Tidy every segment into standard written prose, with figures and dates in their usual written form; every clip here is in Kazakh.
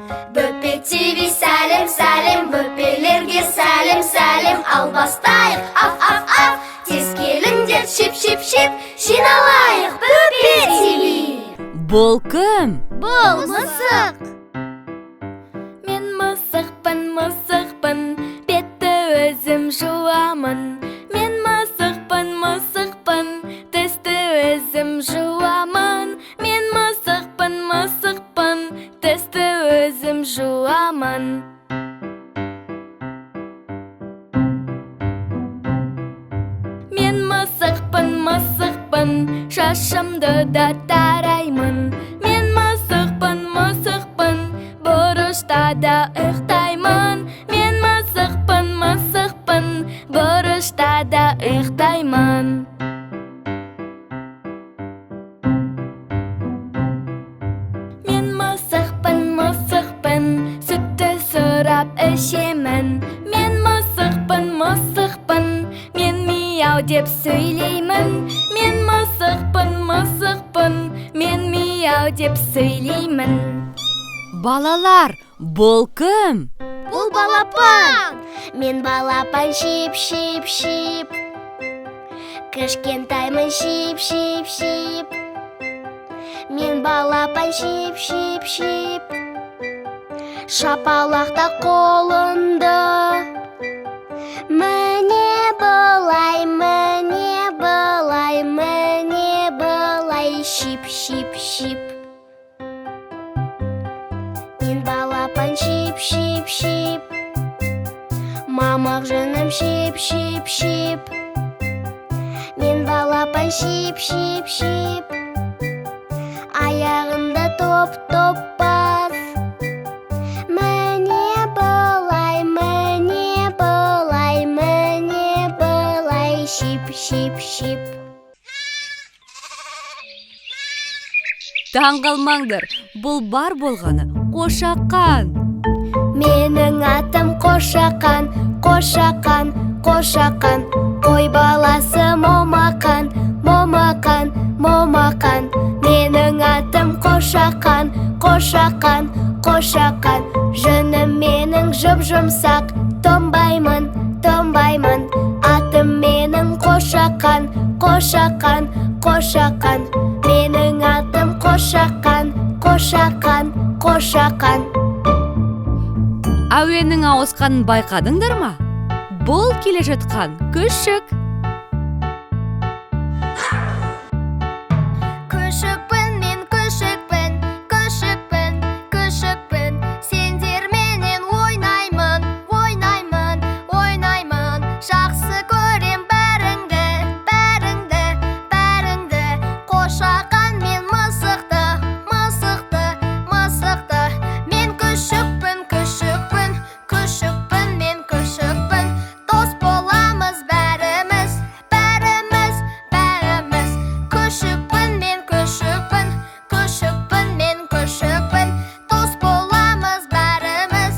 Бөпе ТВ сәлем сәлем, бөпелерге сәлем сәлем. Ал бастайық, аф, тез келіңдер, шеп, жиналайық. Бөпе ТВ. Бұл кім? Бұл мысық. Мен мысықпын, бетті өзім жуамын. Мен мысықпын, тісті өзім жуамын. Мен мысықпын, тісті өзім жуамын. Мен мысықпын, шашымды да тараймын. Мен мысықпын, бұрышта да ұйықтаймын. Мен мысықпын, бұрышта да ұйықтаймын. Мен мысықпын, сүтті сұрап ішемін. Мен мысықпын, мен мияу деп сөйлеймін. Мен мысықпын, мен мияу деп сөйлеймін. Балалар, бұл кім? Бұл балапан. Мен балапан шип. Кішкентаймын шип. Мен балапан шип. Шапалақта қолымды. Міне былай, шип. Мен балапан шип. Мамақ жыным шип. Мен балапан шип. Аяғымда топ бар. Міне былай, шип. Таңғалмаңдар, бұл бар болғаны қошақан. Менің атым қошақан. Қой баласы момақан. Менің атым қошақан. Жыным менің жұп-жұмсақ. Томбаймын. Атым менің қошақан. Менің атым қошақан. Әуеннің ауысқанын байқадыңдар ма? Бұл келе жатқан күшік. Күшікпін, сендерменен ойнаймын. Жақсы көрем бәріңді. Қошақан мен мысықты. Мен күшікпін. Дос боламыз бәріміз. Күшікпін мен күшікпін. Дос боламыз бәріміз.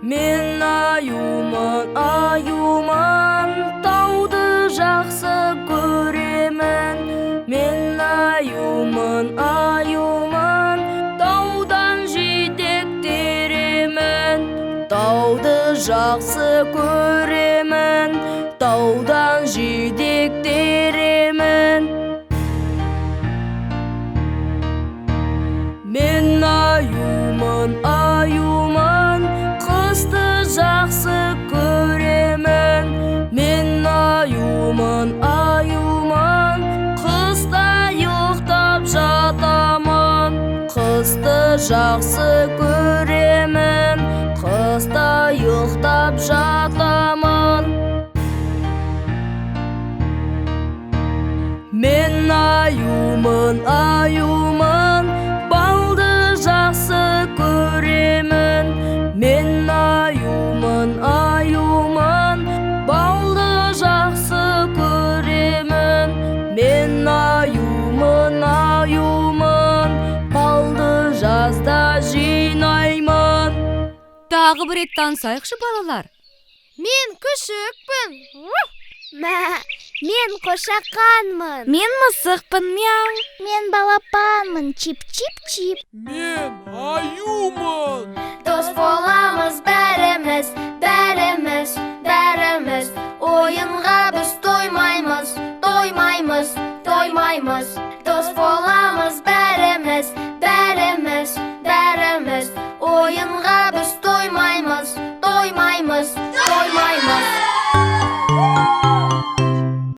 Мен аюман, тауды жақсы көремін. Мен аюман, таудан жетектеремін. Тауды жақсы көремін, таудан жетектеремін. Мен аюман, қысты жақсы көремін. Мен аюман, қыста ұйықтап жатамын. Қысты жақсы көремін, қыста ұйықтап жатамын. Мен аюман, балды жақсы көремін. Мен аюман, балды жақсы көремін. Мен аюман, балды жазда жинаймын. Тағы бір рет танысайықшы балалар. Мен күшікпін. Мен қошақанмын. Мен мысықпын, мяу. Мен балапанмын. Чип-чип-чип. Мен аюмын. Дос боламыз бәріміз, бәріміз, бәріміз. Ойынға біз тоймаймыз, тоймаймыз, тоймаймыз.